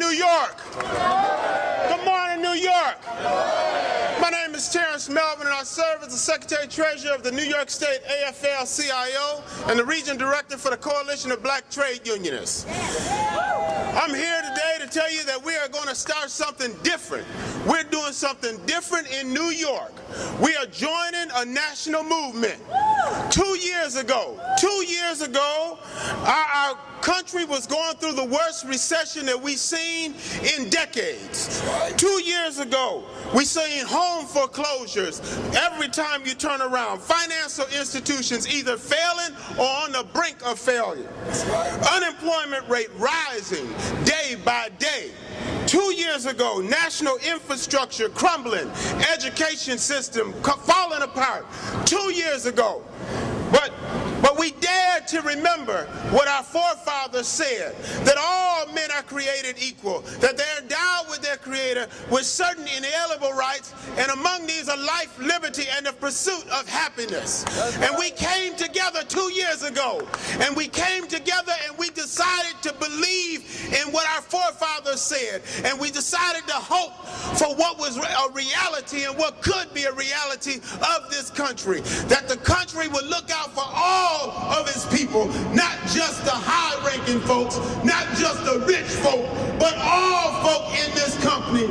New York. Good morning, New York. My name is Terrance Melvin, and I serve as the Secretary-Treasurer of the New York State AFL-CIO and the Region Director for the Coalition of Black Trade Unionists. I'm here today to tell you that we are going to start something different. We're doing something different in New York. We are joining a national movement. 2 years ago, our country was going through the worst recession that we've seen in decades. 2 years ago, we seen home foreclosures every time you turn around. Financial institutions either failing or on the brink of failure. Unemployment rate rising day by day. 2 years ago, national infrastructure crumbling, education system falling apart. 2 years ago. But we dared to remember what our forefathers said, that all men are created equal, that they're endowed with their Creator with certain inalienable rights, and among these are life, liberty, and the pursuit of happiness. And we came together 2 years ago, and we came together and we decided to believe in what our forefathers said, and we decided to hope for what was a reality and what could be a reality of this country, that the country would look out for all of its people, not just the high-ranking folks, not just the rich folk, but all folk in this country,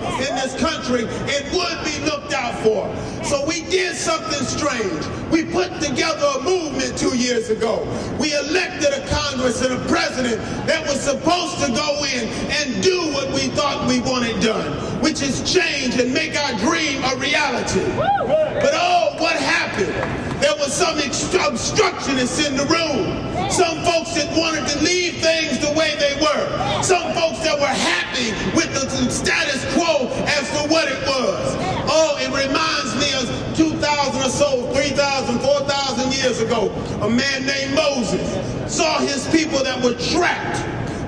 it would be looked out for. So we did something strange. We put together a movement 2 years ago. We elected a Congress and a president that was supposed to go in and do what we thought we wanted done, which is change and make our dream a reality. But oh, what happened? There was some obstructionists in the room. Some folks that wanted to leave things the way they were. Some folks that were happy with the status quo as to what it was. Oh, it reminds me of 2,000 or so, 3,000, 4,000 years ago. A man named Moses saw his people that were trapped,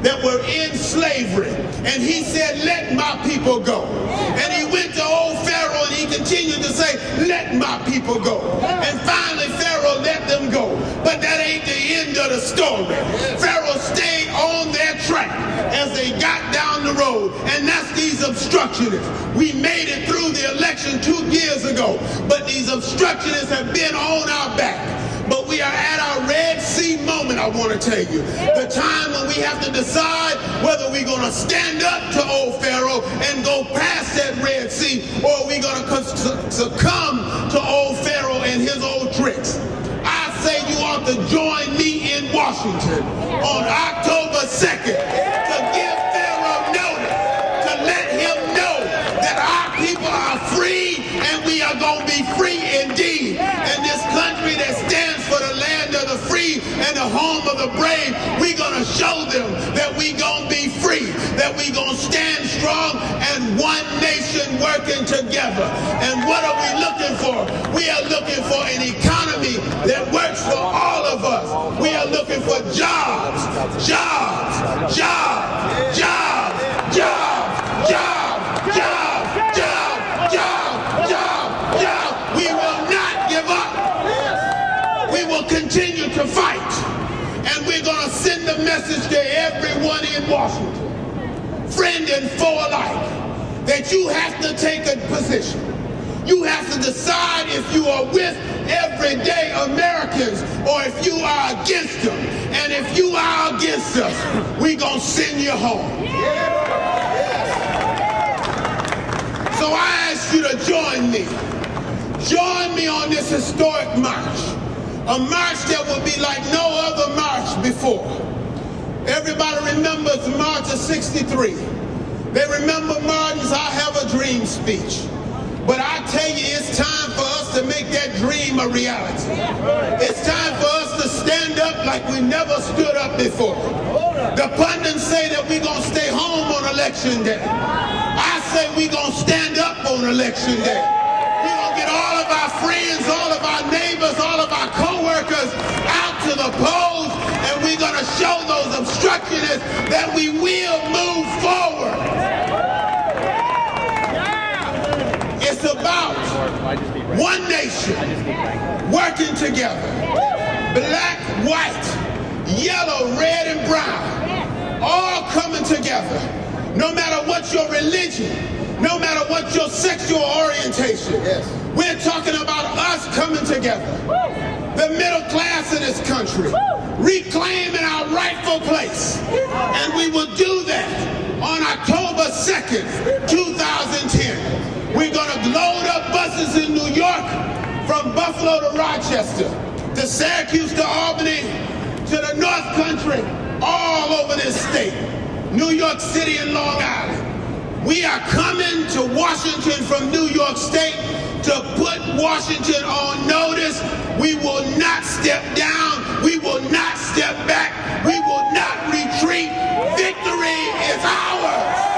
that were in slavery. And he said, let my people go. And he went to old Pharaoh and he continued to say, let my people go. And finally Pharaoh let them go. But that ain't the end of the story. Pharaoh stayed on their track as they got down the road. And that's these obstructionists. We made it through the election 2 years ago. But these obstructionists have been on our back. But we are at our Red Sea moment, I want to tell you. The time when we have to decide whether we're going to stand up to old Pharaoh and go past that Red Sea, or we're going to succumb to old Pharaoh and his old tricks. I say you ought to join me in Washington on October 2nd to give Pharaoh notice, to let him know that our people are free and we are going to be free indeed. And this country that stands for the land of the free and the home of the brave, we're going to show them that we're going to be free, that we're going to stand strong and one nation working together. And what are we looking for? We are looking for an economy that works for all of us. We are looking for jobs, jobs, jobs, jobs, jobs, jobs, jobs, jobs, jobs, jobs, jobs. We will not give up. We will continue to fight. And we're going to send a message to everyone in Washington, friend and foe alike, that you have to take a position. You have to decide if you are with everyday Americans or if you are against them. And if you are against us, we're going to send you home. So I ask you to join me. Join me on this historic march. A march that will be like no other march before. Everybody remembers the March of '63. They remember Martin's I Have a Dream speech. But I tell you, it's time for us to make that dream a reality. It's time for us to stand up like we never stood up before. The pundits say that we're going to stay home on election day. I say we're going to stand up on election day. We're going to get all of our friends, all of our neighbors, all of our co-workers out to the polls, and we're going to show those obstructionists that we will move forward. It's about one nation working together. Black, white, yellow, red, and brown, all coming together no matter what your religion, no matter what your sexual orientation. Yes. We're talking about us coming together. The middle class of this country, reclaiming our rightful place. And we will do that on October 2nd, 2010. We're going to load up buses in New York from Buffalo to Rochester, to Syracuse to Albany, to the North Country, all over this state, New York City and Long Island. We are coming to Washington from New York State to put Washington on notice. We will not step down. We will not step back. We will not retreat. Victory is ours.